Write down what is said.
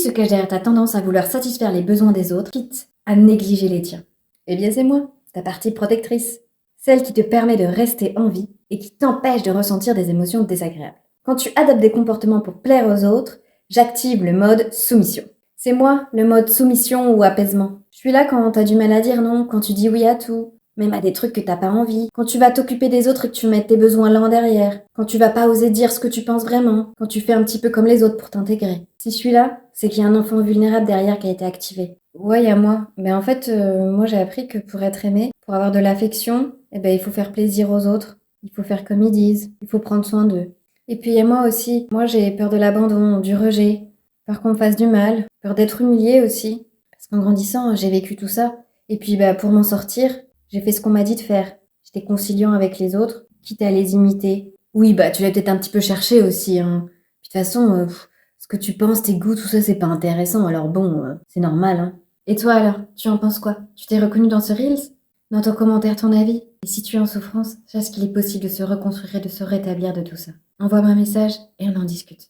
se cache derrière ta tendance à vouloir satisfaire les besoins des autres, quitte à négliger les tiens? Eh bien c'est moi, ta partie protectrice. Celle qui te permet de rester en vie et qui t'empêche de ressentir des émotions désagréables. Quand tu adoptes des comportements pour plaire aux autres, j'active le mode soumission. C'est moi, le mode soumission ou apaisement. Je suis là quand t'as du mal à dire non, quand tu dis oui à tout, même à des trucs que t'as pas envie, quand tu vas t'occuper des autres et que tu mets tes besoins là en derrière, quand tu vas pas oser dire ce que tu penses vraiment, quand tu fais un petit peu comme les autres pour t'intégrer. Si je suis là, c'est qu'il y a un enfant vulnérable derrière qui a été activé. Ouais, il y a moi. Mais en fait, moi j'ai appris que pour être aimé, pour avoir de l'affection, eh ben, il faut faire plaisir aux autres. Il faut faire comme ils disent. Il faut prendre soin d'eux. Et puis il y a moi aussi. Moi j'ai peur de l'abandon, du rejet, peur qu'on me fasse du mal, peur d'être humiliée aussi. Parce qu'en grandissant, j'ai vécu tout ça. Et puis bah, pour m'en sortir, j'ai fait ce qu'on m'a dit de faire. J'étais conciliant avec les autres, quitte à les imiter. Oui, bah tu l'as peut-être un petit peu cherché aussi, hein. Puis de toute façon, ce que tu penses, tes goûts, tout ça, c'est pas intéressant. Alors bon, c'est normal, hein. Et toi alors, tu en penses quoi? Tu t'es reconnu dans ce Reels? Dans ton commentaire, ton avis? Et si tu es en souffrance, sache qu'il est possible de se reconstruire et de se rétablir de tout ça. Envoie-moi un message et on en discute.